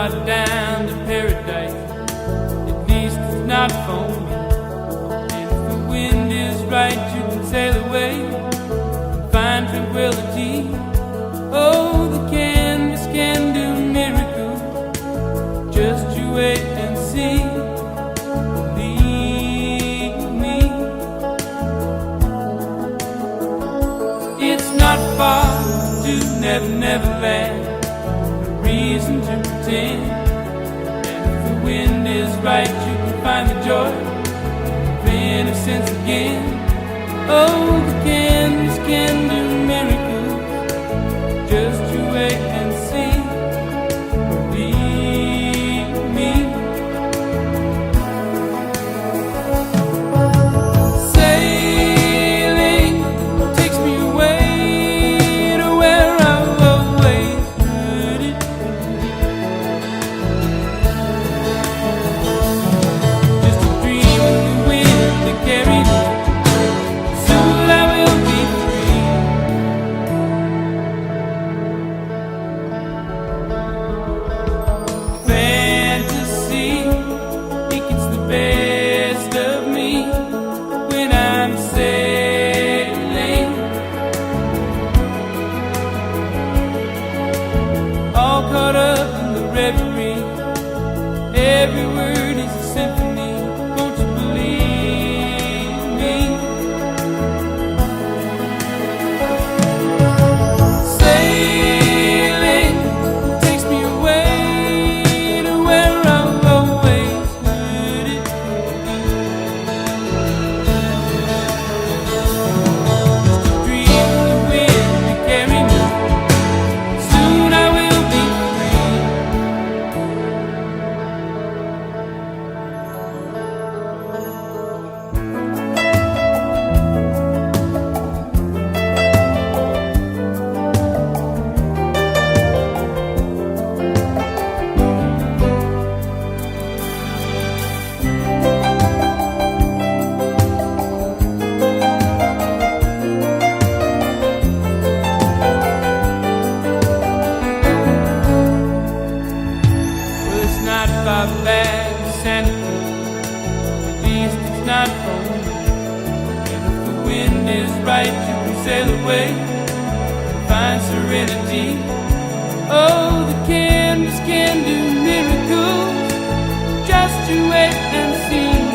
not down to paradise, at least it's not for me. And if the wind is right, you can sail away and find tranquility. Oh, the canvas can do miracles, just you wait and see. Believe me, it's not far to Never Never Land, no reason to pretend. And if the wind is right, you can find the joy of innocence again. Oh, the canvas can do miracles, just you wait and see. Believe me. Sailing takes me away to where I've always heard it. Just a dream in the wind to carry me. Soon I will be free. Fantasy, it gets the best of me when I'm sailing, all caught up in the reverie. Every word is a symphony, won't you believe me? Sailing takes me away to where I've always heard it. Just a dream in the wind to carry me. Soon I will be free. Well, it's not far back to Santa Cruz, at least it's not for me. And if the wind is right, you can sail away and find serenity. Oh, the canvas can do miracles, just you wait and see.